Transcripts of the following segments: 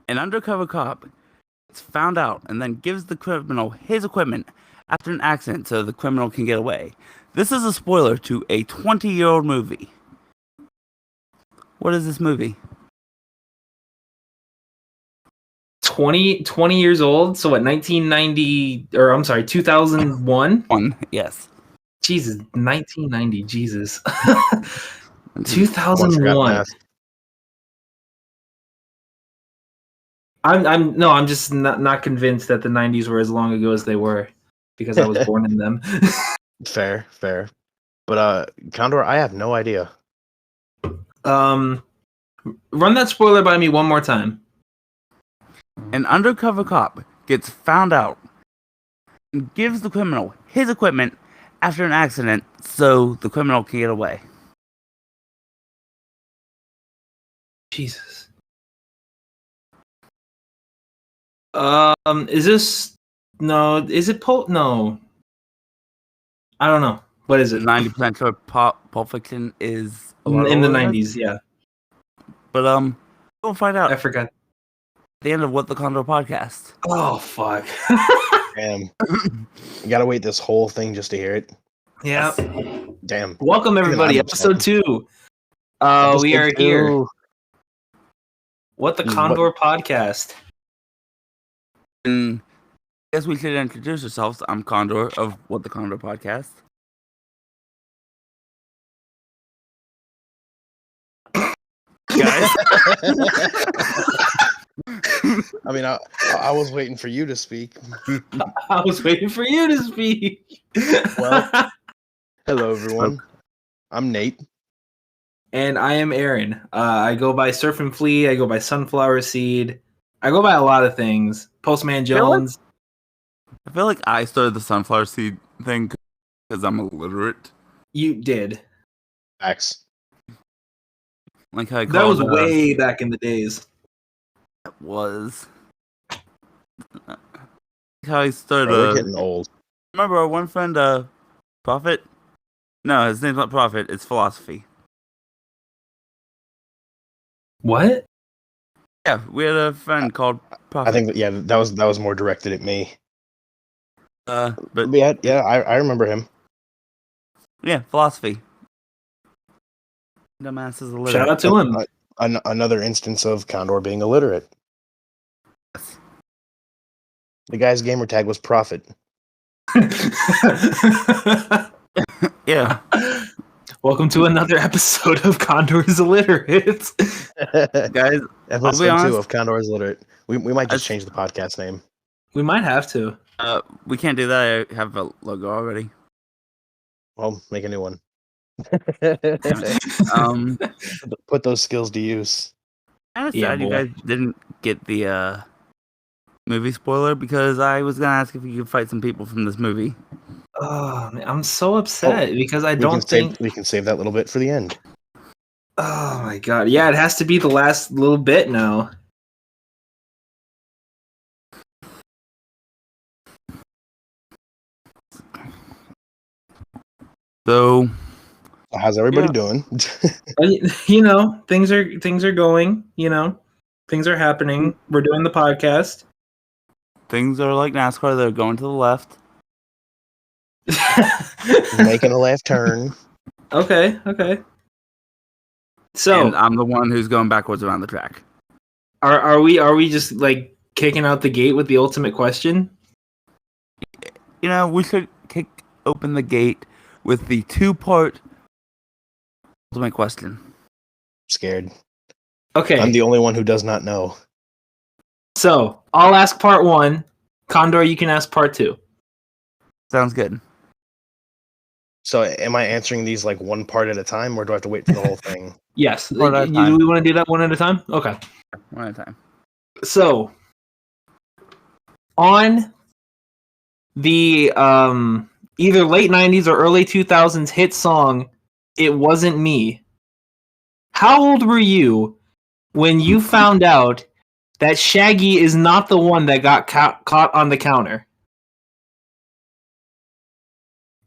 An undercover cop gets found out and then gives the criminal his equipment after an accident so the criminal can get away. This is a spoiler to a 20-year-old movie. What is this movie? 20 years old? So what, 1990, or I'm sorry, 2001? Yes. Jesus, 1990, Jesus. 2001. I'm just not convinced that the 90s were as long ago as they were because I was born in them. Fair. But Condor, I have no idea. Run that spoiler by me one more time. An undercover cop gets found out and gives the criminal his equipment after an accident so the criminal can get away. Jesus. Is this is it no. I don't know. What is it? 90% sure Pulp Fiction is in the 90s, yeah. But we'll find out. I forgot. At the end of What the Condor podcast. Oh fuck. Damn. You gotta wait this whole thing just to hear it. Yeah. Damn. Welcome everybody, episode 2. We are here. What the Condor podcast. And I guess we should introduce ourselves. I'm Condor of What the Condor podcast. Guys. I mean, I was waiting for you to speak. I was waiting for you to speak. Well, hello everyone. I'm Nate. And I am Aaron. I go by Surf and Flea. I go by Sunflower Seed. I go by a lot of things. Postman Jones. I feel like I started the Sunflower Seed thing because I'm illiterate. You did. Facts. Like how I that was way back in the days. It was. How I started. We're getting old. Remember our one friend, Prophet? No, his name's not Prophet. It's Philosophy. What? Yeah, we had a friend called Prophet. I think that was more directed at me. But yeah, I remember him. Yeah, Philosophy. Dumbass is illiterate. Shout out to him. Another instance of Condor being illiterate. Yes. The guy's gamer tag was Prophet. Yeah. Welcome to another episode of Condor is Illiterate. Guys, episode 2 of Condor is Illiterate. We might just change the podcast name. We might have to. We can't do that. I have a logo already. Well, make a new one. Put those skills to use. Kind of sad you guys didn't get the movie spoiler because I was gonna ask if you could fight some people from this movie. Oh, man, I'm so upset because I don't think we can save that little bit for the end. Oh my god! Yeah, it has to be the last little bit now. So, how's everybody doing? Things are going. Things are happening. We're doing the podcast. Things are like NASCAR. They're going to the left. Making a left turn. Okay. So and I'm the one who's going backwards around the track. Are we just like kicking out the gate with the ultimate question? We should kick open the gate with the 2-part ultimate question. Scared. Okay. I'm the only one who does not know. So I'll ask part 1. Condor, you can ask part 2. Sounds good. So am I answering these like one part at a time, or do I have to wait for the whole thing? Yes. Do we want to do that one at a time? Okay. One at a time. So on the either late 90s or early 2000s hit song, It Wasn't Me, how old were you when you found out that Shaggy is not the one that got caught on the counter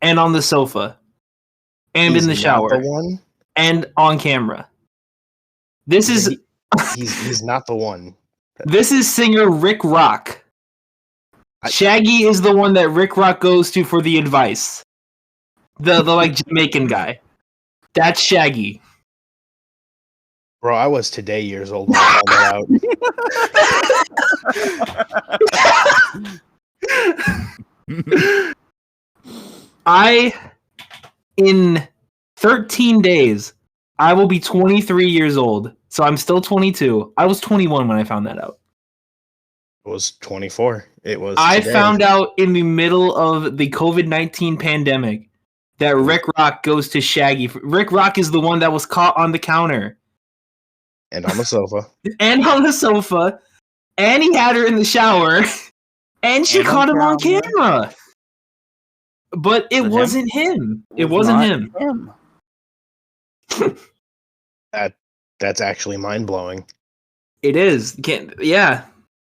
and on the sofa and in the shower the one? And on camera? This is he's not the one. This is singer Rick Rock. Shaggy is the one that Rick Rock goes to for the advice. The like Jamaican guy. That's Shaggy. Bro, I was today years old when I found that out. In 13 days, I will be 23 years old. So I'm still 22. I was 21 when I found that out. It was 24. It was. I today. found out in the middle of the COVID-19 pandemic that Rick Rock goes to Shaggy. Rick Rock is the one that was caught on the counter. And on the sofa. And on the sofa. And he had her in the shower. And she caught him on camera. But it wasn't him. It wasn't him. That's actually mind-blowing. It is. Yeah.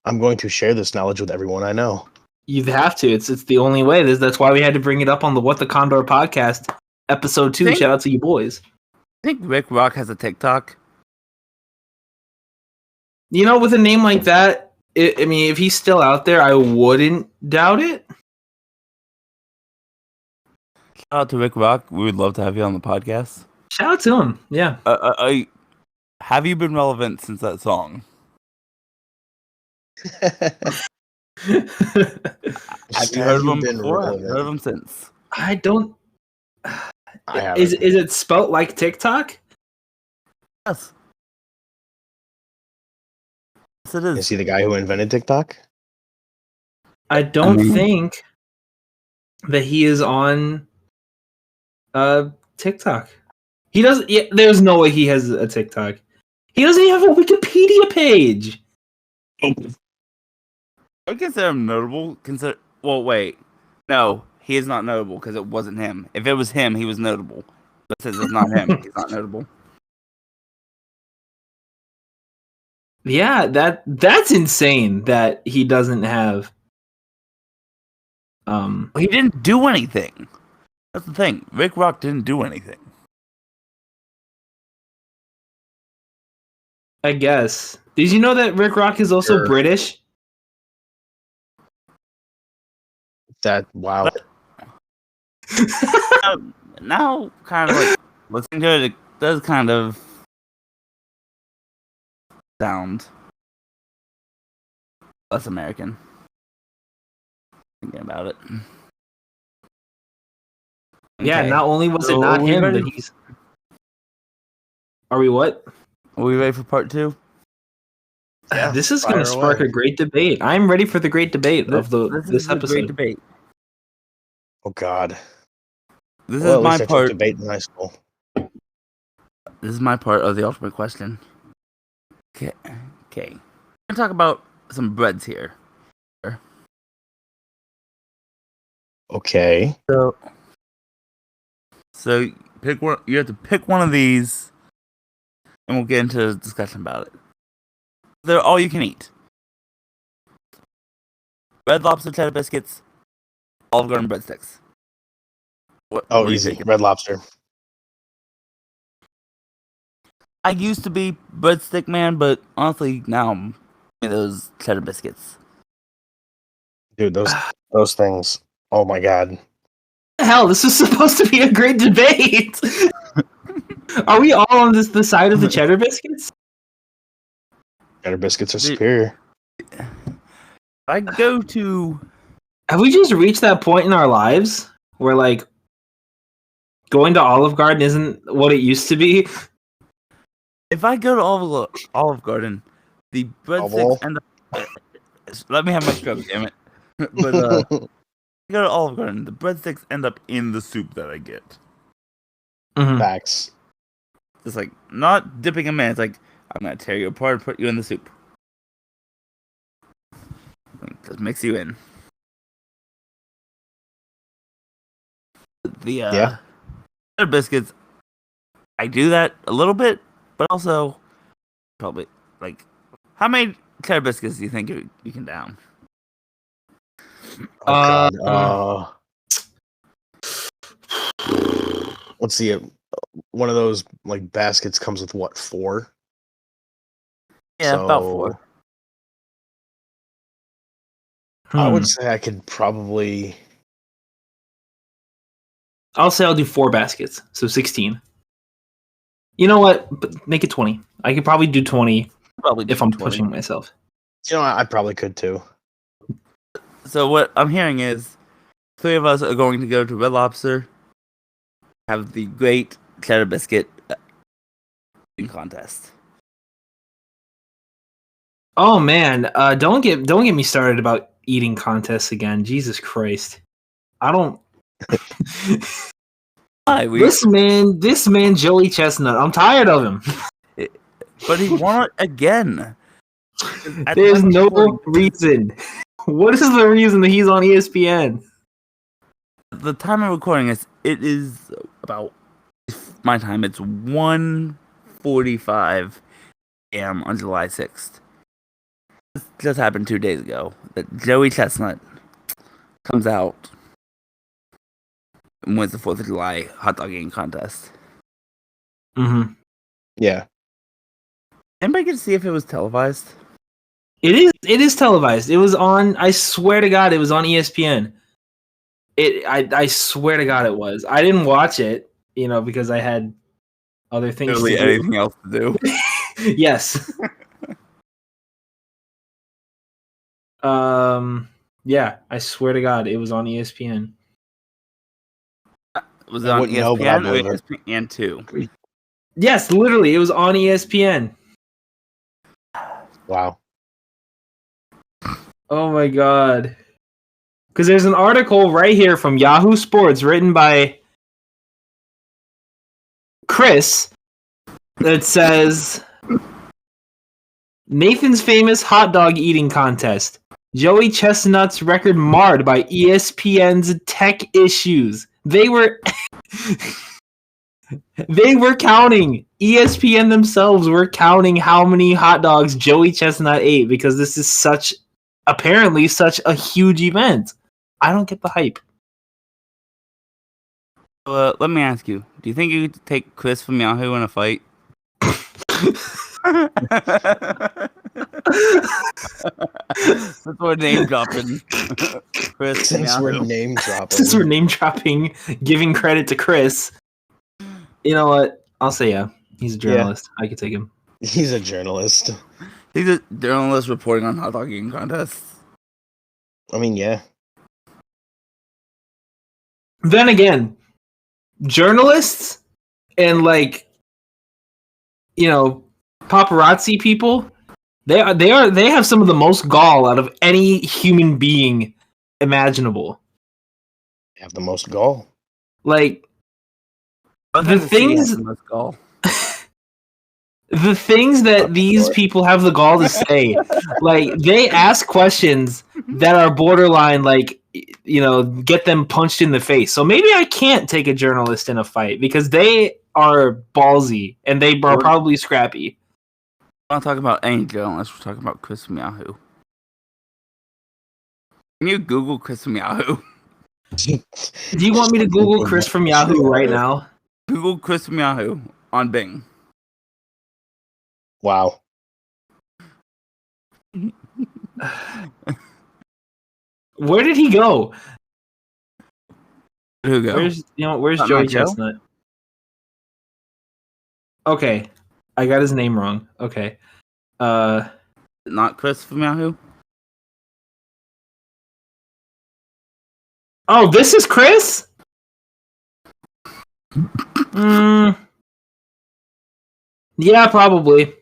I'm going to share this knowledge with everyone I know. You have to. It's the only way. That's why we had to bring it up on the What the Condor podcast, episode 2. Shout out to you boys. I think Rick Rock has a TikTok. You know, with a name like that, I mean, if he's still out there, I wouldn't doubt it. Shout out to Rick Rock. We would love to have you on the podcast. Shout out to him. Yeah. Have you been relevant since that song? Have you heard of him before? I've heard of him since. I don't. I haven't. Is it spelt like TikTok? Yes. Yes, it is. Is he the guy who invented TikTok? I don't think that he is on TikTok. He doesn't. Yeah, there's no way he has a TikTok. He doesn't even have a Wikipedia page. I would consider him notable. Well, wait. No, he is not notable because it wasn't him. If it was him, he was notable. But since it's not him, he's not notable. Yeah, that's insane that he doesn't have. He didn't do anything. That's the thing. Rick Rock didn't do anything. I guess. Did you know that Rick Rock is also British? Wow. Now, kind of like listening to it, it does kind of sound less American. Thinking about it. Yeah, Okay. not only was it not him, but he's. Are we what? Are we ready for part 2? Yeah, this is going to spark a great debate. I'm ready for the great debate of this episode. Great debate. Oh God. This is my part. Debate in high school. This is my part of the ultimate question. Okay. We're gonna talk about some breads here. Okay. So pick one. You have to pick one of these, and we'll get into a discussion about it. They're all you can eat. Red Lobster cheddar biscuits, Olive Garden breadsticks. What are you Easy. thinking? Red Lobster. I used to be breadstick man, but honestly, now I'm those cheddar biscuits. Dude, those things. Oh my God. Hell, this is supposed to be a great debate. Are we all on the side of the cheddar biscuits? Cheddar biscuits are superior. I go to. Have we just reached that point in our lives where like going to Olive Garden isn't what it used to be? If I go to Olive Garden, the breadsticks end up. Let me have my stroke, damn it. But if I go to Olive Garden, the breadsticks end up in the soup that I get. Mm-hmm. Facts. It's like not dipping them in. It's like I'm gonna tear you apart and put you in the soup. Just mix you in. The cheddar biscuits, I do that a little bit, but also probably like how many cheddar biscuits do you think you can down? Oh God. Let's see. One of those like baskets comes with what, 4? Yeah, So, about 4. I would say I could probably. I'll say I'll do 4 baskets, so 16. You know what? But make it 20. I could probably do 20 Probably if I'm 20. pushing myself. You know, I probably could too. So what I'm hearing is 3 of us are going to go to Red Lobster, have the great cheddar biscuit eating contest. Oh man, don't get me started about eating contests again. Jesus Christ. I don't Hi, This man Joey Chestnut. I'm tired of him. but he won it again. At There's time of no recording- reason. What is the reason that he's on ESPN? The time of recording it is about my time. It's 1:45 a.m. on July 6th. This just happened 2 days ago. That Joey Chestnut comes out and wins the 4th of July hot dog eating contest. Mm-hmm. Yeah. Anybody get to see if it was televised? It is televised. It was on. I swear to God, it was on ESPN. I swear to God, it was. I didn't watch it, because I had other things Literally to do. anything else to do. Yes. Yeah, I swear to God, it was on ESPN. Was it I on wouldn't know, but I ESPN or believe it. ESPN 2? Yes, literally, it was on ESPN. Wow. Oh my God. Because there's an article right here from Yahoo Sports written by Chris that says Nathan's famous hot dog eating contest. Joey Chestnut's record marred by ESPN's tech issues. They were counting. ESPN themselves were counting how many hot dogs Joey Chestnut ate because this is apparently such a huge event. I don't get the hype. Let me ask you. Do you think you could take Chris from Yahoo in a fight? That's what name dropping. Chris from Since we're Yahoo. name dropping. Since we're name dropping, giving credit to Chris, you know what? I'll say yeah. He's a journalist. I could take him. He's a journalist. He's a journalist reporting on hot dog eating contests. I mean, yeah. Then again, journalists and paparazzi people, they have some of the most gall out of any human being imaginable. Have the most gall. Like The things that these people have the gall to say, like they ask questions that are borderline get them punched in the face. So maybe I can't take a journalist in a fight because they are ballsy and they are probably scrappy. We're not talking about any journalists. We're talking about Chris from Yahoo. Can you Google Chris from Yahoo? Do you want me to Google Chris from Yahoo right now? Google Chris from Yahoo on Bing. Wow. Where did he go? Who go? Where's Not Joey Joe? Chestnut? Okay, I got his name wrong. Okay, Not Chris from Yahoo? oh, this is Chris. Yeah, probably.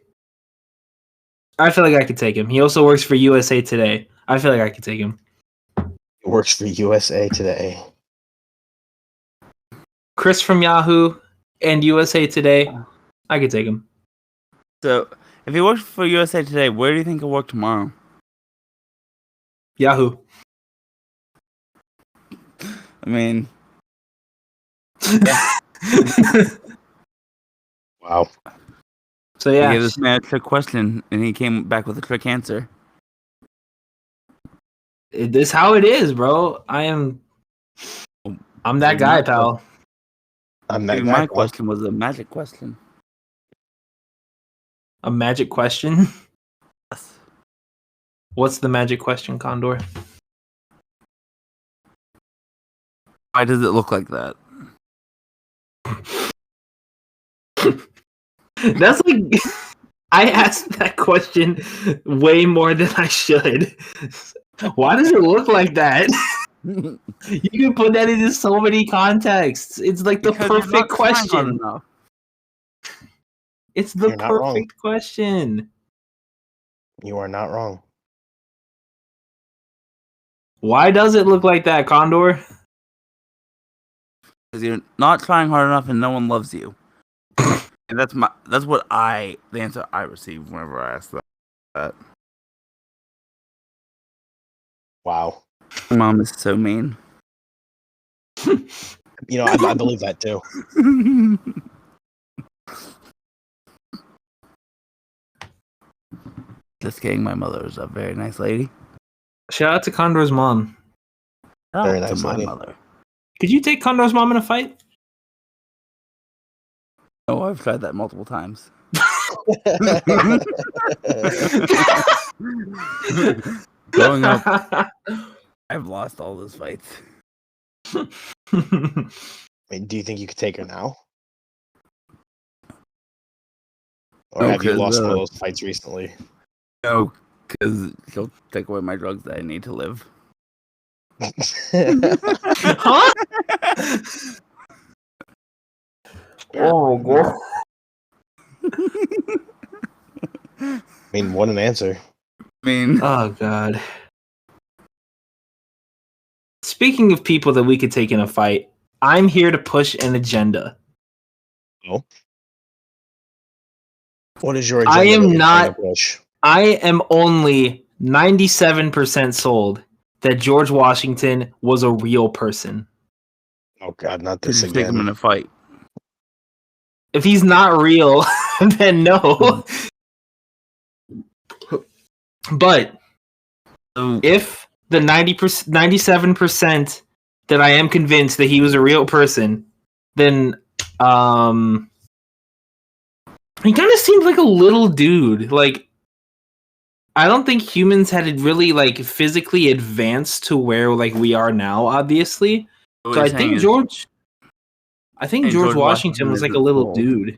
I feel like I could take him. He also works for USA Today. I feel like I could take him. It works for USA Today. Chris from Yahoo and USA Today. I could take him. So, if he works for USA Today, where do you think he'll work tomorrow? Yahoo. I mean, Wow. So he yeah, gave this man a trick question, and he came back with a trick answer. this is how it is, bro. I'm that guy, pal. I'm that Maybe guy. my question was a magic question. A magic question. Yes. What's the magic question, Condor? Why does it look like that? That's like I asked that question way more than I should. Why does it look like that? You can put that into so many contexts. It's like the Because you're perfect not trying hard question. enough. It's the You're not wrong. perfect question. You are not wrong. Why does it look like that, Condor? Because you're not trying hard enough and no one loves you. And that's the answer I receive whenever I ask that. Wow. My mom is so mean. I believe that too. Just kidding. My mother is a very nice lady. Shout out to Condor's mom. Shout Very out to nice my lady. mother. Could you take Condor's mom in a fight? Oh, I've tried that multiple times. Growing up, I've lost all those fights. I mean, do you think you could take her now? Or No, have you 'cause, lost one of those fights recently? No, because she'll take away my drugs that I need to live. Huh? Oh my god. I mean, what an answer. I mean, Oh god. Speaking of people that we could take in a fight, I'm here to push an agenda. Oh. What is your agenda? I am that you're trying not- to push? I am only 97% sold that George Washington was a real person. Oh God, not could this you take him in again. a fight? If he's not real, then no. But if the 97% that I am convinced that he was a real person, then he kind of seemed like a little dude. Like, I don't think humans had really like physically advanced to where like we are now, obviously. What So you're I saying think is- George and George Washington was like a little old. dude.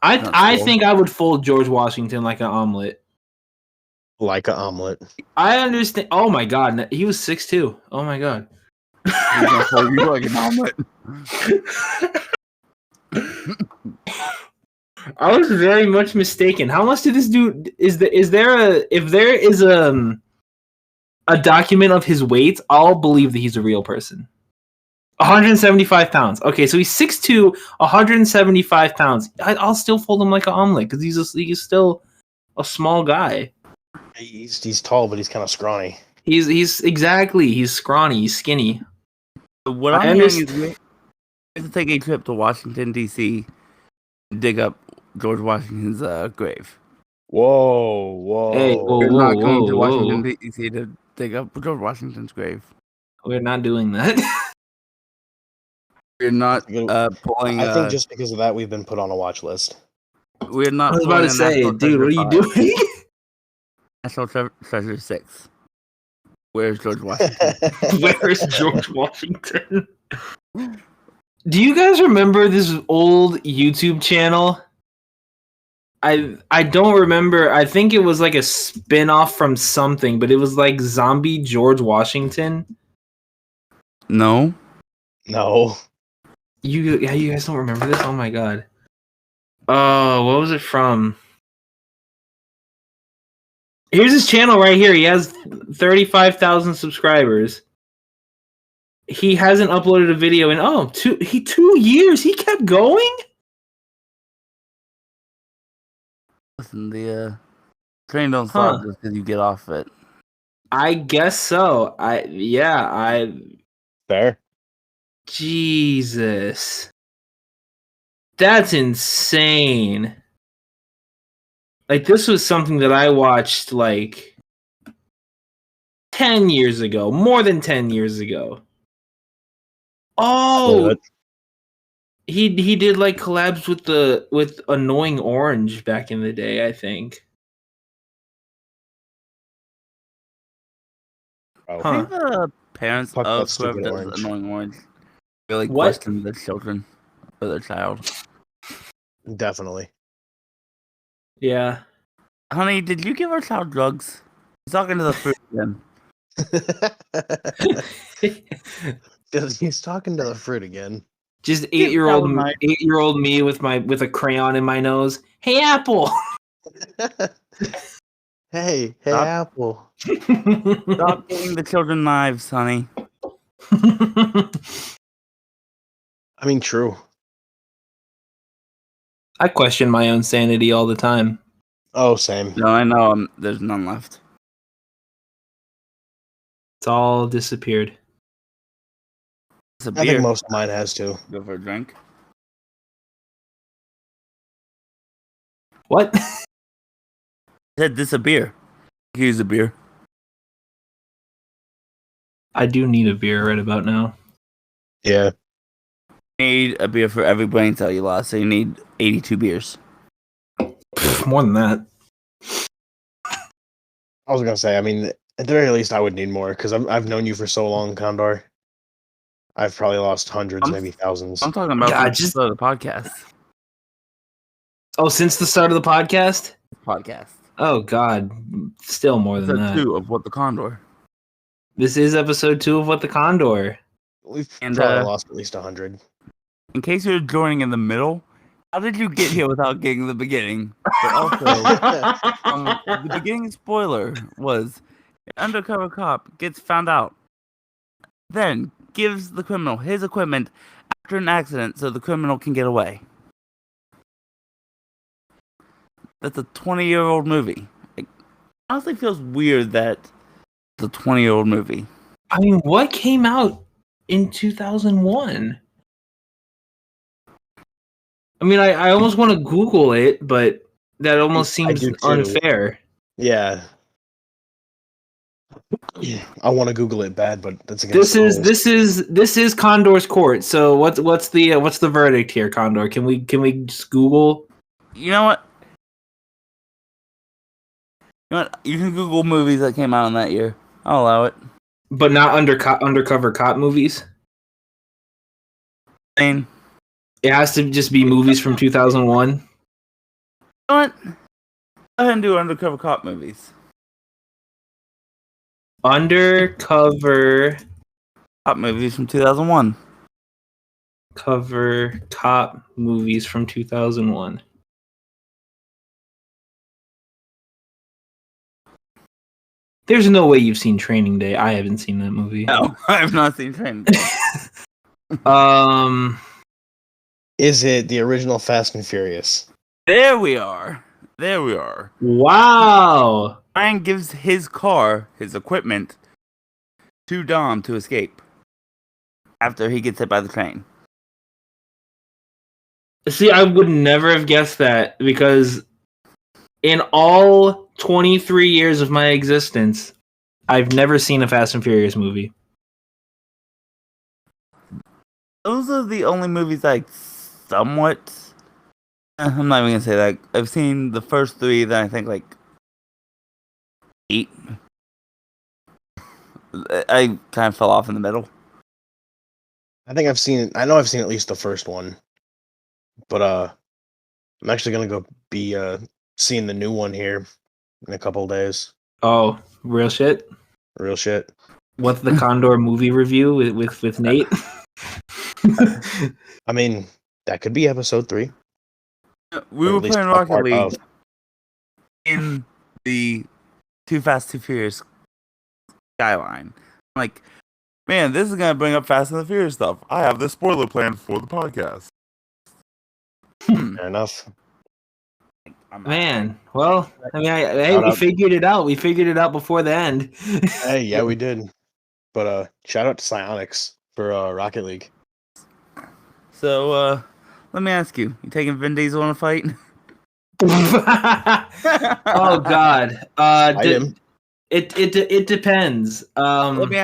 Not I cool. think I would fold George Washington like an omelet. Like an omelet. I understand. Oh my god, he was 6'2". Oh my god. He's gonna fold you like an omelet. I was very much mistaken. How much did this dude? If there is a document of his weight, I'll believe that he's a real person. 175 pounds. Okay, so he's 6'2", 175 pounds. I'll still fold him like an omelet because he's still a small guy. He's tall, but he's kind of scrawny. He's scrawny, he's skinny. So what I I'm hearing is understand. we have to take a trip to Washington, D.C. and dig up George Washington's grave. Whoa. Hey, whoa. We're not going to whoa. Washington, D.C. to dig up George Washington's grave. We're not doing that. We're not I pulling. think just because of that, we've been put on a watch list. We're not. I was about pulling to a say, National dude, what are you Treasure 5. doing? National Treasure 6. Where's George Washington? Where's George Washington? Do you guys remember this old YouTube channel? I don't remember. I think it was like a spin-off from something, but it was like Zombie George Washington. No. No. You guys don't remember this? Oh my god. Oh, what was it from? Here's his channel right here. He has 35,000 subscribers. He hasn't uploaded a video in 2 years. He kept going? Listen, the train don't stop just because you get off it. I guess so. Fair. Jesus. That's insane. Like, this was something that I watched like 10 years ago, more than 10 years ago. Oh, What? he did like collabs with Annoying Orange back in the day, I think. Oh. Huh. They've parents Fuck that of whoever stupid does orange. annoying orange really What? question their children or their child. Definitely. Yeah. Honey, did you give our child drugs? He's talking to the fruit again. He's talking to the fruit again. Just Get 8-year-old Valentine. 8-year-old me with a crayon in my nose. Hey, Apple. Hey, Stop. Apple. Stop giving the children knives, honey. I mean, true. I question my own sanity all the time. Oh, same. No, I know. There's none left. It's all disappeared. It's a I beer. think most of mine has too. Go for a drink. What? I said this a beer. You can use a beer. I do need a beer right about now. Yeah. You need a beer for every brain cell you lost, so you need 82 beers. More than that. I was gonna say. I mean, at the very least, I would need more because I've known you for so long, Condor. I've probably lost hundreds, maybe thousands. I'm talking about God, since the start of the podcast. Oh, since the start of the podcast? Podcast. Oh, God. Still more than Episode that. 2 of What the Condor. This is episode 2 of What the Condor. We've And, probably lost at least 100. In case you're joining in the middle, how did you get here without getting the beginning? But also, the beginning spoiler was an undercover cop gets found out, then gives the criminal his equipment after an accident so the criminal can get away. That's a 20-year-old movie. It honestly feels weird that it's a 20-year-old movie. I mean, what came out in 2001? I mean, I almost want to Google it, but that almost seems do too. unfair. Yeah. I want to Google it bad, but that's against the rules. This is Condor's court. So what's the verdict here, Condor? Can we just Google? You know what? You can Google movies that came out in that year. I'll allow it. But not undercover cop movies. I mean, It has to just be movies from 2001. you know what? Go ahead and do undercover cop movies. Undercover Cop movies from 2001. cover cop movies from 2001. There's no way you've seen Training Day. I haven't seen that movie. No, I have not seen Training. Is it the original Fast and Furious? There we are. There we are. Wow. Ryan gives his car, his equipment, to Dom to escape after he gets hit by the train. See, I would never have guessed that because in all 23 years of my existence, I've never seen a Fast and Furious movie. Those are the only movies I somewhat... I'm not even going to say that. I've seen the first 3, then I think like 8. I kind of fell off in the middle. I know I've seen at least the first one. But I'm actually gonna go be seeing the new one here in a couple of days. Oh, real shit? Real shit. What's the Condor movie review with Nate? I mean, that could be episode 3. We Or were at least playing a Rocket part League of. in the Too Fast, Too Furious skyline. Like, man, this is going to bring up Fast and the Furious stuff. I have the spoiler plan for the podcast. Fair enough. Man, well, I mean, we figured it out. We figured it out before the end. Hey, yeah, we did. But shout out to Psionics for Rocket League. So, let me ask you. You taking Vin Diesel in a fight? Oh God. It depends. Let me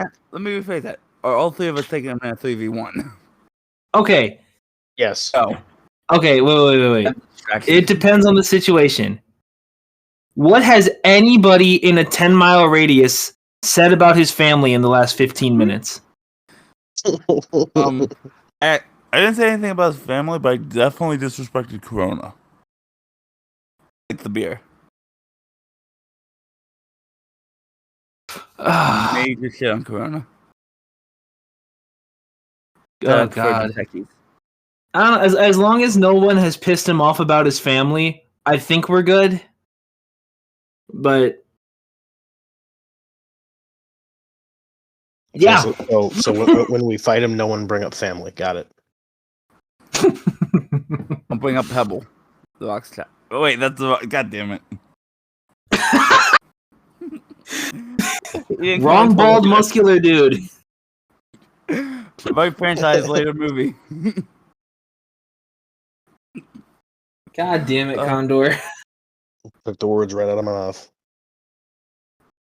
rephrase that. Are all 3 of us taking him in a 3v1? Okay. Yes. Oh. Okay, wait. It depends on the situation. What has anybody in a 10-mile radius said about his family in the last 15 minutes? I didn't say anything about his family, but I definitely disrespected Corona. Like the beer. Major shit on Corona. Oh For God! techies. I don't know, as long as no one has pissed him off about his family, I think we're good. But yeah, So when we fight him, no one bring up family. Got it. I'll bring up Pebble. The box chat. Oh wait, that's the God damn it. wrong bald muscular dude. My franchise later movie. God damn it, Condor. Took the words right out of my mouth.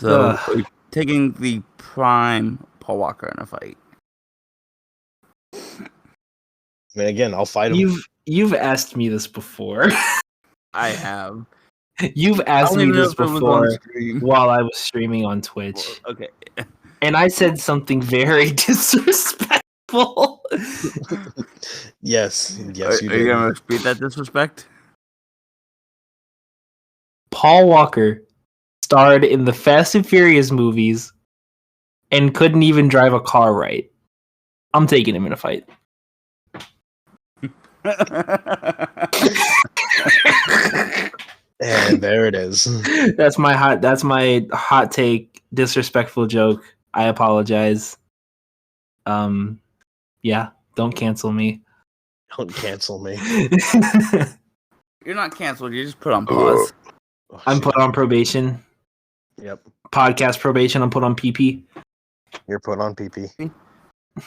So we're taking the prime Paul Walker in a fight. I mean, again, I'll fight him. You've asked me this before. I have. You've asked me this before stream. while I was streaming on Twitch. Well, okay. And I said something very disrespectful. Yes, you Are did. you gonna repeat that disrespect? Paul Walker starred in the Fast and Furious movies and couldn't even drive a car right. I'm taking him in a fight. And there it is. That's my hot take, disrespectful joke. I apologize. Yeah, don't cancel me. Don't cancel me. You're not canceled. You just put on pause. Oh, I'm shit. put on probation. Yep. Podcast probation. I'm put on PP. You're put on PP.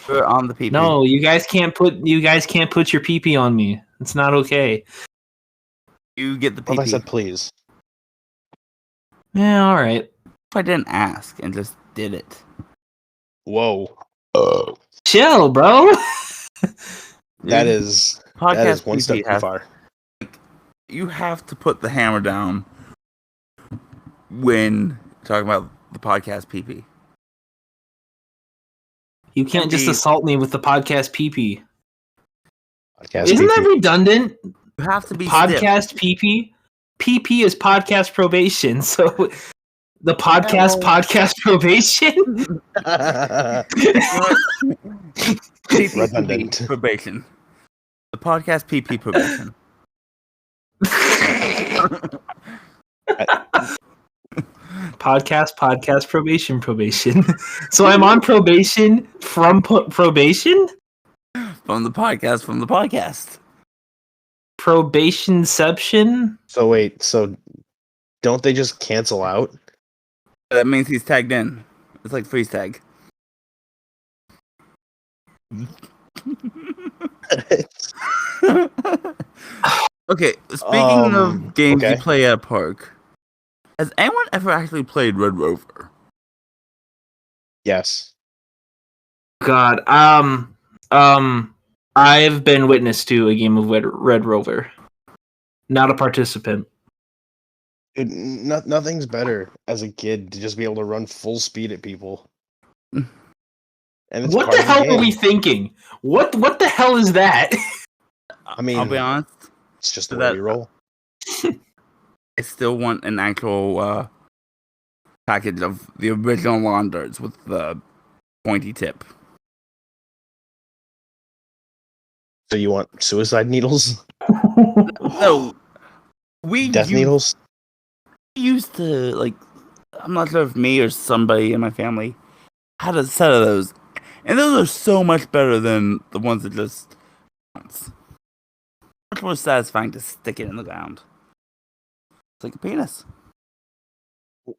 You're on the PP. No, you guys can't put your PP on me. It's not okay. You get the What if I PP. said please? Yeah, all right. If I didn't ask and just did it. Whoa. Chill, bro. That is Podcast one step PP too far. You have to put the hammer down when talking about the podcast PP. You can't just assault me with the podcast PP. Podcast Isn't PP. that redundant? You have to be Podcast PP? PP is podcast probation, so the podcast probation? Redundant. Probation. The podcast PP probation. Podcast probation. So I'm on probation from probation? From the podcast. Probationception? So wait, don't they just cancel out? That means he's tagged in. It's like freeze tag. Okay, speaking of games you play at a park, has anyone ever actually played Red Rover? Yes. God, I've been witness to a game of Red Rover. Not a participant. Dude, nothing's better as a kid to just be able to run full speed at people. And it's What part the of hell game. are we thinking? What the hell is that? I mean, I'll be honest. it's just the way you roll. I still want an actual package of the original lawn darts with the pointy tip. So you want suicide needles? No, Needles? used to, like, I'm not sure if me or somebody in my family had a set of those, and those are so much better than the ones that just bounce. Much more satisfying to stick it in the ground. It's like a penis.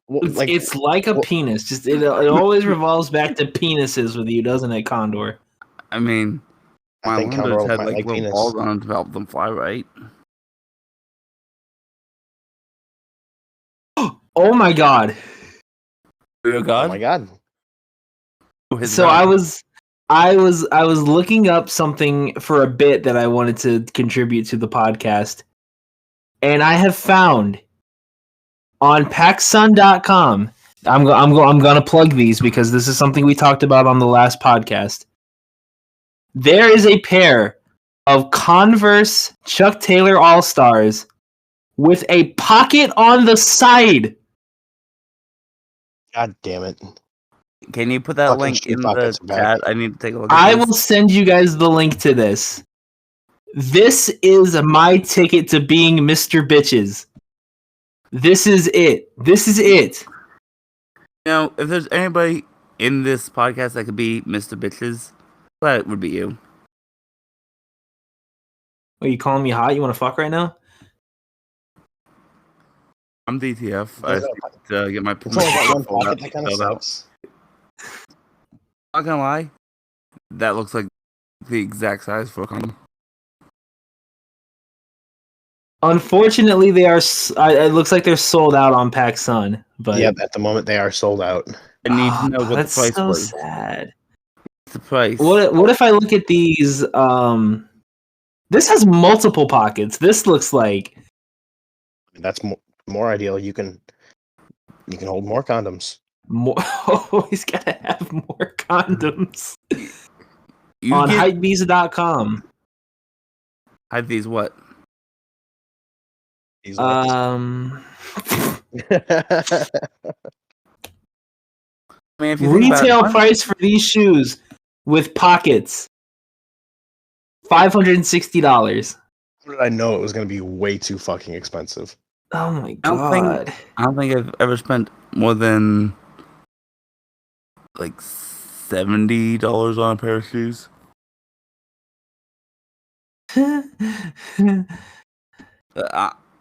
It's like a penis. Just it always revolves back to penises with you, doesn't it, Condor? I mean, I my think lawn Condor darts had might like like little penis. balls on them to help them fly right. Oh my god. Dear God. Oh my god. So I was looking up something for a bit that I wanted to contribute to the podcast, and I have found on PacSun.com I'm gonna plug these because this is something we talked about on the last podcast. There is a pair of Converse Chuck Taylor All Stars with a pocket on the side. God damn it. Can you put that Fucking link shoe in the pockets are back. chat? I need to take a look at I this. will send you guys the link to this. This is my ticket to being Mr. Bitches. This is it. This is it. You know, if there's anybody in this podcast that could be Mr. Bitches, that would be you. Are you calling me hot? You want to fuck right now? I'm DTF. I just need to get my It's only got one filled pocket. That kind of filled out. sucks. Not gonna lie, that looks like the exact size for a condom. Unfortunately, they are. It looks like they're sold out on PacSun. But Yep, at the moment they are sold out. I need to know what the that's price so was. sad. What's the price? What if I look at these? This has multiple pockets. This looks like That's more ideal. You can hold more condoms. more. Always gotta have more condoms You on get hypebeast.com. hide these what? These ones. I mean, if you think Retail about it, price for these shoes with pockets $560. How did I know it was going to be way too fucking expensive? Oh my I don't think- god! I don't think I've ever spent more than like $70 on a pair of shoes.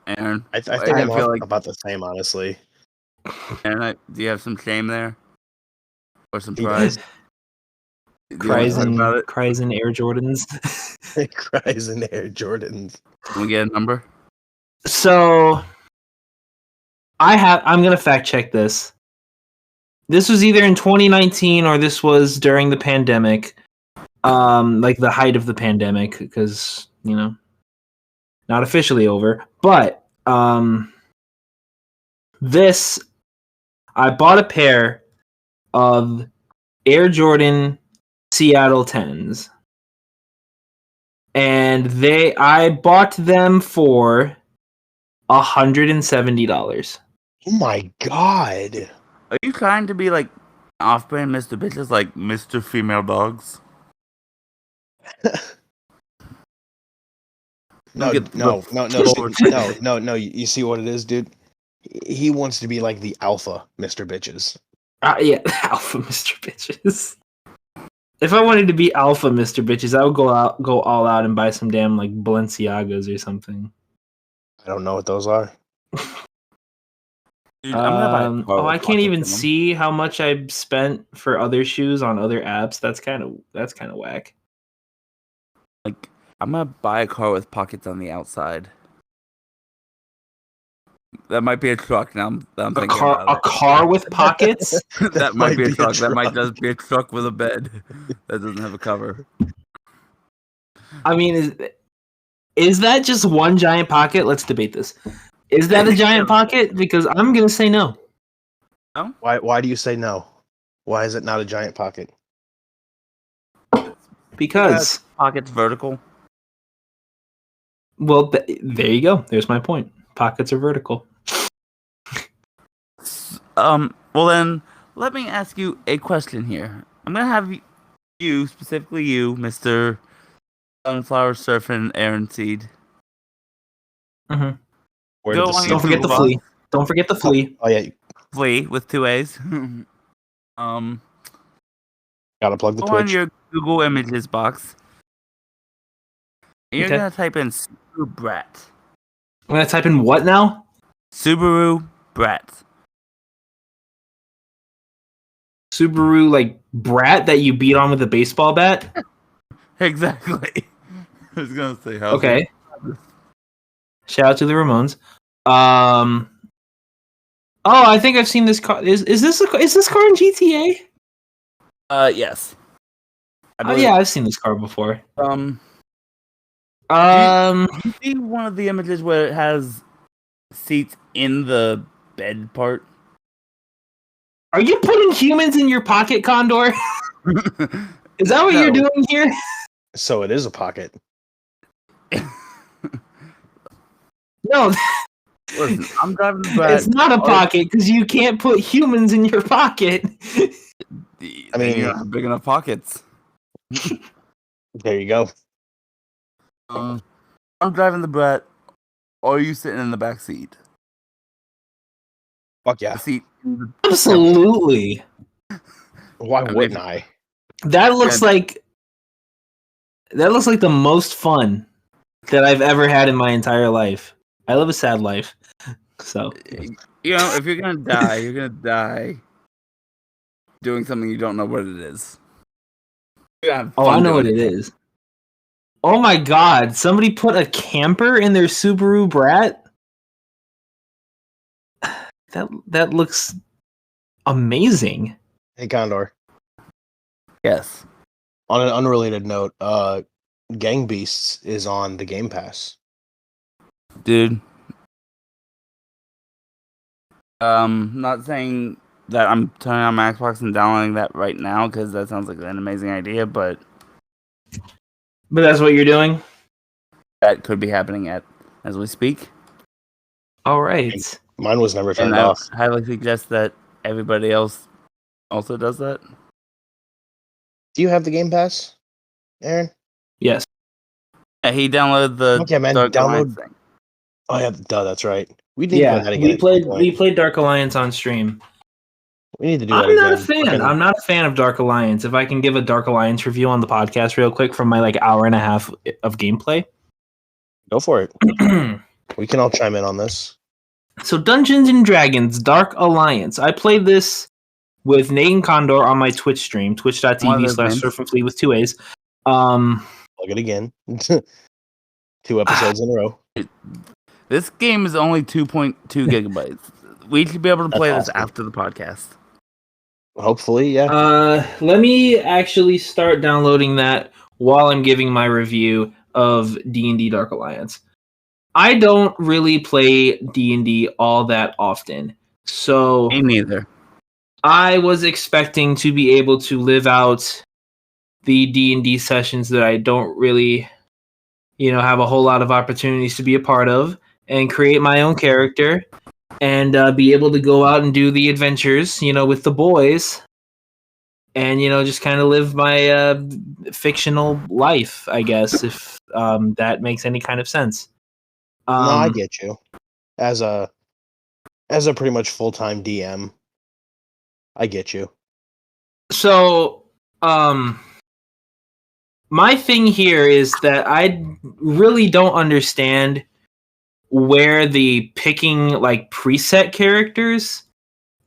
Aaron, I think I I'm feel like about the same, honestly. Aaron, do you have some shame there, or some He pride? does. Do you want to talk about it? Cries in Air Jordans. Cries in Air Jordans. Can we get a number? So I'm gonna fact check this. This was either in 2019 or this was during the pandemic. Like the height of the pandemic, because, you know, not officially over. But this I bought a pair of Air Jordan Seattle 10s. And I bought them for $170. Oh my god. Are you trying to be like off-brand Mr. Bitches, like Mr. Female Dogs? No, Look at no, the no, no, forward. no. You see what it is, dude? He wants to be like the alpha Mr. Bitches. Yeah, alpha Mr. Bitches. If I wanted to be alpha Mr. Bitches, I would go all out and buy some damn like Balenciagas or something. I don't know what those are. Dude, I'm gonna buy a car with I can't pockets even in them. see how much I spent for other shoes on other apps. That's kind of whack. Like, I'm gonna buy a car with pockets on the outside. That might be a truck. Now I'm A thinking car about car with pockets? it. That might be a truck. That might truck. just be a truck with a bed that doesn't have a cover. I mean, is that just one giant pocket? Let's debate this. Is that a giant pocket? Because I'm gonna say no. Why do you say no? Why is it not a giant pocket? Because Pockets vertical. well, there you go. There's my point. Pockets are vertical. Well then, let me ask you a question here. I'm gonna have you, specifically you, Mr. Sunflower Surfing Aaron Seed. Mm-hmm. Where Go did the on seed Don't forget the come flea. Don't forget the flea. Oh yeah, Flea with 2 A's. gotta plug the Go on Twitch. your Google Images box. And you're Okay. gonna type in Subaru Brat. I'm gonna type in what now? Subaru Brat. Subaru like brat that you beat on with a baseball bat. Exactly. I was gonna say how. Okay. Shout out to the Ramones. Oh, I think I've seen this car. Is this car in GTA? Yes. I Oh believe- yeah, I've seen this car before. You see one of the images where it has seats in the bed part? Are you putting humans in your pocket, Condor? Is that what No. you're doing here? So it is a pocket. No, Listen, I'm driving the Brat. it's not a pocket because you can't put humans in your pocket. I Then you mean- don't have big enough pockets. There you go. I'm driving the Brat. Or are you sitting in the back seat? Fuck yeah. The seat. Absolutely. Why mean, wouldn't I? That looks like the most fun that I've ever had in my entire life. I live a sad life. So You know, if you're gonna die, you're gonna die doing something you don't know what it is. I know what it is. Oh my god, somebody put a camper in their Subaru Brat? That looks amazing. Hey, Condor. Yes. On an unrelated note, Gang Beasts is on the Game Pass. Dude. Not saying that I'm turning on my Xbox and downloading that right now because that sounds like an amazing idea, but That's what you're doing? that could be happening as we speak. All right. Mine was never turned And I off. highly suggest that everybody else also does that. Do you have the Game Pass, Aaron? Yes. Yeah, he downloaded the Okay, man, Dark Alliance download- thing. Oh yeah, duh, that's right. We need to play that again. we at some point. played Dark Alliance on stream. We need to do that I'm again. not a fan. Fucking- I'm not a fan of Dark Alliance. If I can give a Dark Alliance review on the podcast real quick from my hour and a half of gameplay. Go for it. We can all chime in on this. So Dungeons and Dragons Dark Alliance. I played this with Nate and Condor on my Twitch stream, One of twitch.tv those names. /surfandfleet with 2 A's. Plug it again. 2 episodes in a row. This game is only 2.2 gigabytes. We should be able to That's play awesome. this after the podcast. Hopefully, yeah. Let me actually start downloading that while I'm giving my review of D&D Dark Alliance. I don't really play D&D all that often. So Me neither. I was expecting to be able to live out the D&D sessions that I don't really, have a whole lot of opportunities to be a part of and create my own character and be able to go out and do the adventures, with the boys and, just kind of live my fictional life, I guess, if that makes any kind of sense. No, I get you. As a pretty much full-time DM, I get you. So, my thing here is that I really don't understand where the picking preset characters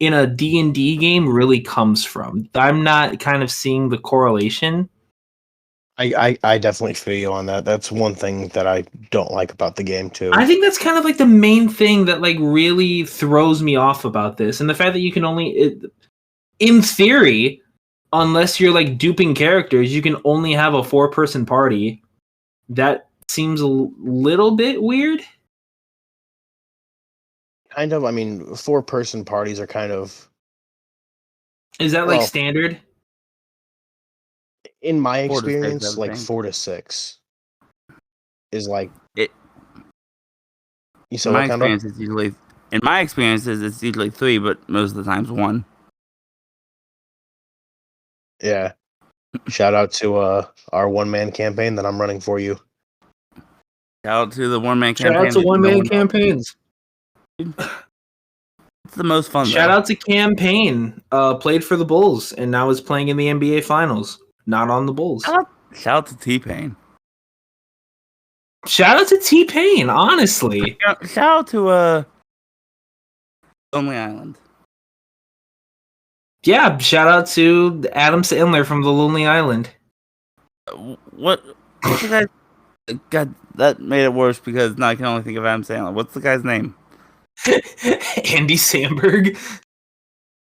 in a D&D game really comes from. I'm not kind of seeing the correlation. I definitely feel you on that. That's one thing that I don't like about the game too. I think that's kind of the main thing that really throws me off about this, and the fact that you can only, in theory, unless you're duping characters, you can only have a 4-person party. That seems a little bit weird. Kind of. I mean, 4-person parties are kind of. Is that Well, standard? In my 4 to 6, I experience, would think. 4 to 6 is It. You said In my what, Condor? experience, it's usually 3, but most of the times 1. Yeah. Shout out to our one-man campaign that I'm running for you. Shout out to the one-man Shout campaign. out to that one no man one- campaigns. It's the most fun. Shout though. out to Campaign. Played for the Bulls and now is playing in the NBA Finals. Not on the Bulls. Shout out to T-Pain. Shout out to T-Pain, honestly. Shout out to Lonely Island. Yeah, shout out to Adam Sandler from The Lonely Island. What's the guy? God, that made it worse because now I can only think of Adam Sandler. What's the guy's name? Andy Samberg.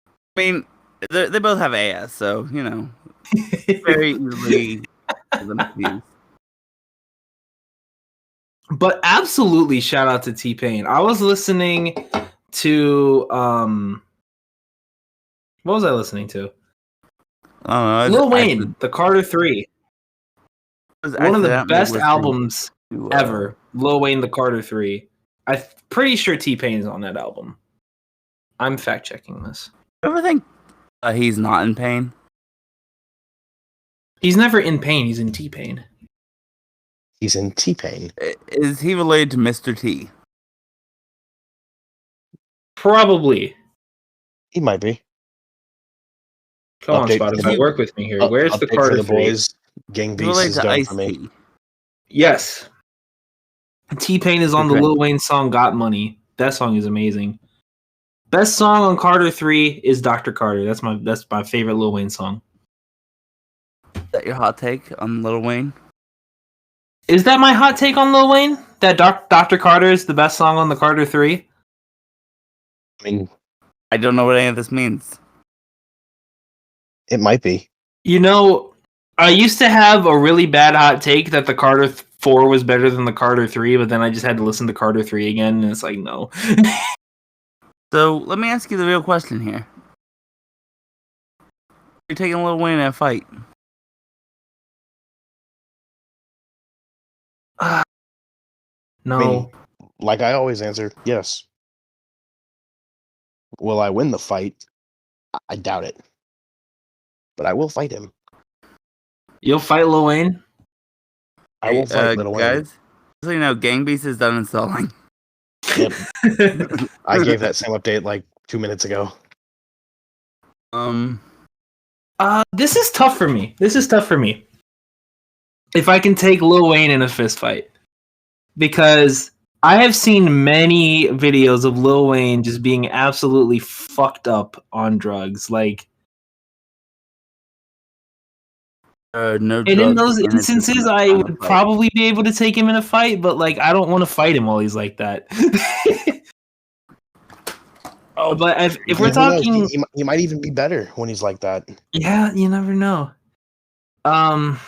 I mean, they both have AS, so very easily. confused. But absolutely shout out to T-Pain. I was listening to What was I listening to? I don't know. Lil Wayne, The Carter 3. One of the best albums ever. Lil Wayne, The Carter 3. I'm pretty sure T-Pain is on that album. I'm fact checking this. You ever think he's not in pain? He's never in pain. He's in T-Pain. He's in T-Pain. Is he related to Mr. T? Probably. He might be. Come on, Update Spotify, for the- work with me here. Where's the Update Carter for the 3? boys? Gang He's Beast related is to done Ice for me. T. Yes. T-Pain is on the Okay. Lil Wayne song Got Money. That song is amazing. Best song on Carter 3 is Dr. Carter. That's my favorite Lil Wayne song. Is that your hot take on Lil Wayne? Is that my hot take on Lil Wayne? That Dr. Carter is the best song on the Carter 3? I mean, I don't know what any of this means. it might be. You know, I used to have a really bad hot take that the Carter 4 was better than the Carter 3, but then I just had to listen to Carter 3 again, and it's like, no. So let me ask you the real question here. You're taking Lil Wayne in a fight. No. I mean, like I always answer, yes. Will I win the fight? I doubt it. But I will fight him. You'll fight Lil Wayne? I will fight Lil Wayne. Guys, so you know, Gang Beast is done installing. Yep. I gave that same update like 2 minutes ago. This is tough for me. If I can take Lil Wayne in a fist fight. Because I have seen many videos of Lil Wayne just being absolutely fucked up on drugs. Like, no and in drugs those in it, just instances, not I trying to would fight. probably be able to take him in a fight, but like, I don't want to fight him while he's like that. Oh, But if Yeah, we're who knows? talking, He might even be better when he's like that. yeah, you never know. I'm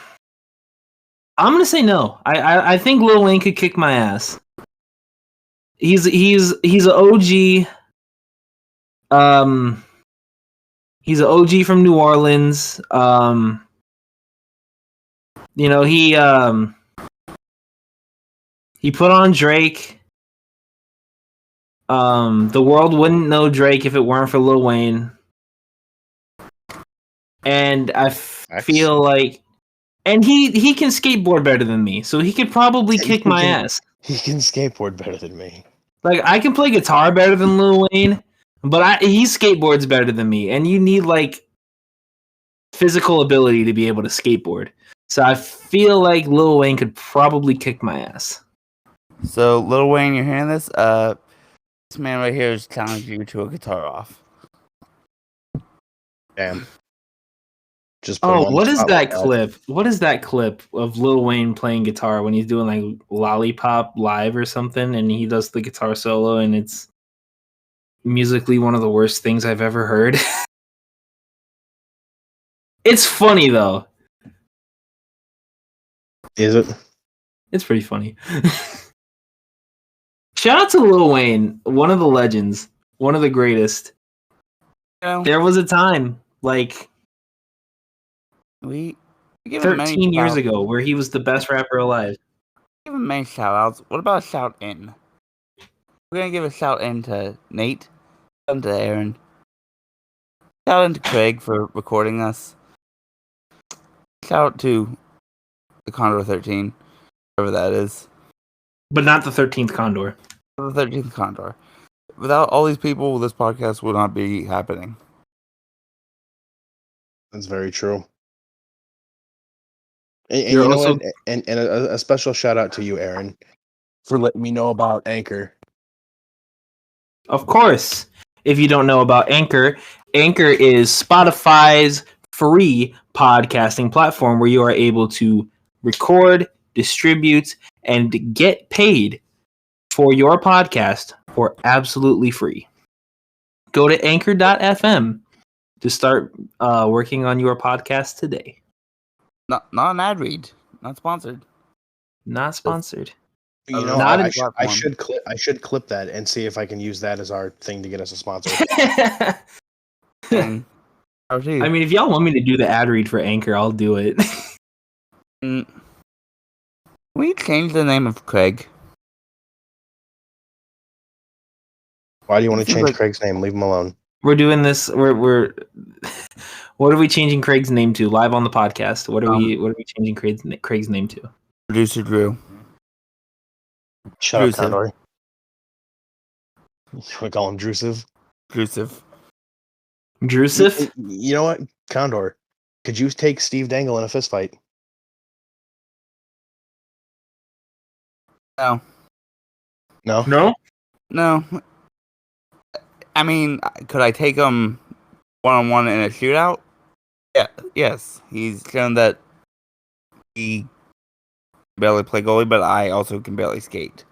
gonna say no. I think Lil Wayne could kick my ass. He's an OG. He's an OG from New Orleans. You know, he put on Drake. The world wouldn't know Drake if it weren't for Lil Wayne. And I feel like, and he can skateboard better than me, so he could probably kick my ass. He can skateboard better than me. Like, I can play guitar better than Lil Wayne, but he skateboards better than me, and you need like physical ability to be able to skateboard. So I feel like Lil Wayne could probably kick my ass. So Lil Wayne, you're hearing this? This man right here is challenging you to a guitar off. Damn. Just put him Oh, on what the is spot that like clip? What is that clip of Lil Wayne playing guitar when he's doing like Lollipop Live or something, and he does the guitar solo, and it's musically one of the worst things I've ever heard. It's funny though. Is it? It's pretty funny. Shout out to Lil Wayne, one of the legends, one of the greatest. You There was a time, like we give him many 13 years shout- ago, where he was the best rapper alive. Give him many shout outs. What about a shout in? We're gonna give a shout in to Nate, shout in to Aaron, shout in to Craig for recording us. Shout out to the Condor 13, whatever that is. But not the 13th Condor. The 13th Condor. Without all these people, this podcast would not be happening. That's very true. And You're you know also- what? And a special shout out to you, Aaron, for letting me know about Anchor. Of course, if you don't know about Anchor, Anchor is Spotify's free podcasting platform where you are able to record, distribute, and get paid for your podcast for absolutely free. Go to anchor.fm to start working on your podcast today. Not an ad read. Not sponsored. Not sponsored. You know, Not I a should clip that and see if I can use that as our thing to get us a sponsor. And How do you? I mean, if y'all want me to do the ad read for Anchor, I'll do it. Can we change the name of Craig? Why do you want to Seems change like- Craig's name? Leave him alone. We're doing this. We're. What are we changing Craig's name to? Live on the podcast. What are we changing Craig's name to? Producer Drew. Shut up, Drusive. Condor. We call him Drusive. Drusive. Drusif? You know what, Condor? Could you take Steve Dangle in a fist fight? No. No. No. No. I mean, could I take him one-on-one in a shootout? Yeah. Yes. He's shown that he can barely play goalie, but I also can barely skate.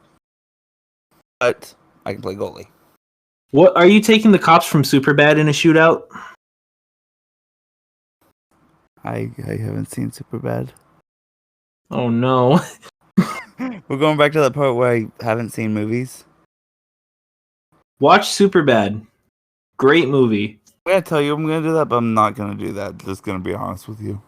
But I can play goalie. What are you taking the cops from Superbad in a shootout? I haven't seen Superbad. Oh no. We're going back to that part where I haven't seen movies. Watch Superbad. Great movie. I'm gonna tell you I'm gonna do that, but I'm not gonna do that. Just gonna be honest with you.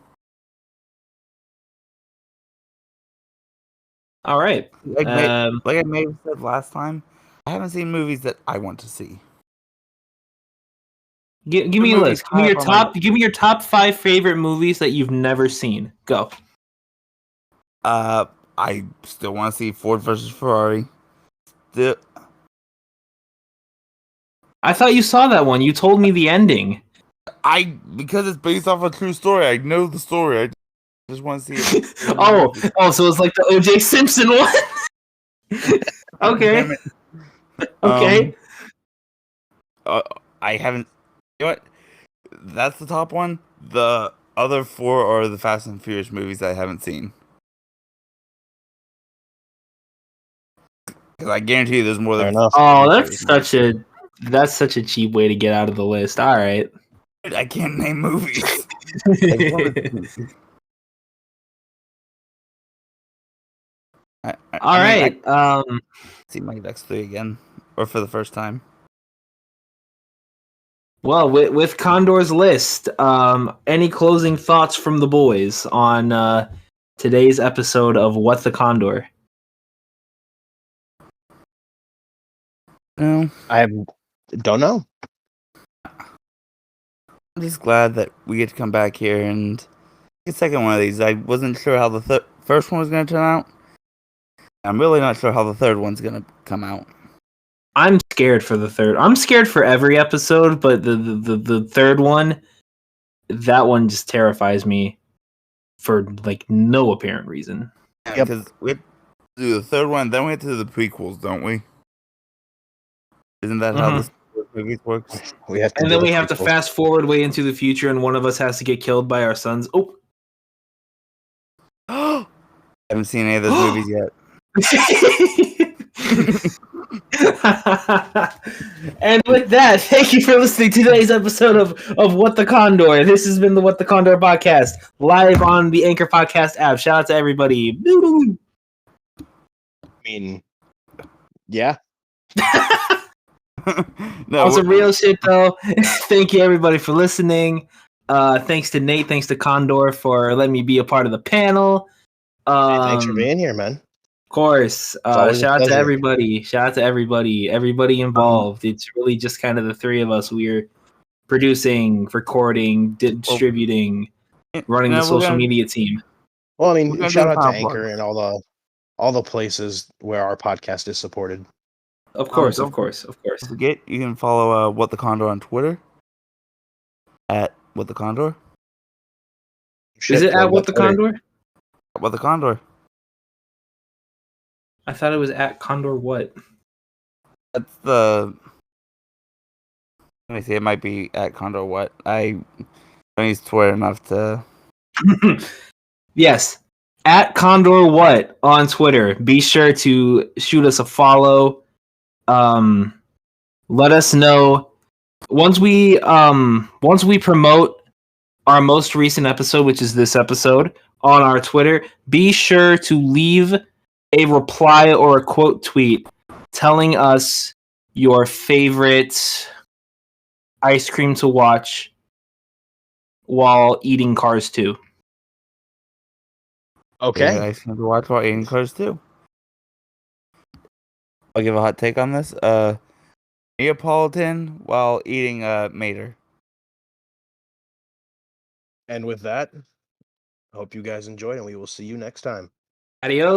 All right. Like I may have said last time, I haven't seen movies that I want to see. Give me a list. Give me your top 5 favorite movies that you've never seen. Go. I still want to see Ford versus Ferrari. I thought you saw that one. You told me the ending. Because it's based off a true story. I know the story. I just want to see it. So it's like the O.J. Simpson one. Okay. Damn it. Okay. I haven't. You know what? That's the top one. The other 4 are the Fast and Furious movies I haven't seen. Because I guarantee you, there's more Fair than. enough. Oh, that's such a cheap way to get out of the list. All right. I can't name movies. All right. See Mighty Ducks 3 again, or for the first time. Well, with Condor's list, any closing thoughts from the boys on today's episode of What the Condor? No, I don't know. I'm just glad that we get to come back here and get a second one of these. I wasn't sure how the first one was going to turn out. I'm really not sure how the third one's going to come out. I'm scared for the third. I'm scared for every episode, but the third one, that one just terrifies me for like no apparent reason. Yep. Because we have to do the third one, then we have to do the prequels, don't we? Isn't that how this movie works? We have to, And then we have to fast forward way into the future, and one of us has to get killed by our sons. Oh. I haven't seen any of those movies yet. And with that, thank you for listening to today's episode of What the Condor. This has been the What the Condor podcast, live on the Anchor Podcast app. Shout out to everybody. I mean, yeah. No, On some real shit though. Thank you everybody for listening. Thanks to Nate, thanks to Condor for letting me be a part of the panel. Hey, thanks for being here, man. Of course. always a Shout out to pleasure. everybody. Shout out to everybody involved. It's really just kind of the three of us. We're producing, recording, distributing, running the social media team. Well, I We're mean, gonna shout do out to pop Anchor plugs. and all the places where our podcast is supported. Of course, don't of course, of course. Don't forget, you can follow What the Condor on Twitter at What the Condor. Is it at What the Condor? What the Condor. I thought it was at Condor what? That's the. Let me see. It might be at Condor. What I don't use Twitter enough to. Yes. At Condor what on Twitter. Be sure to shoot us a follow. Let us know once we promote our most recent episode, which is this episode, on our Twitter. Be sure to leave a reply or a quote tweet telling us your favorite ice cream to watch while eating Cars 2. Okay. Yeah, nice thing to watch while eating Cars too. I'll give a hot take on this. Neapolitan while eating Mater. And with that, I hope you guys enjoyed, and we will see you next time. Adios.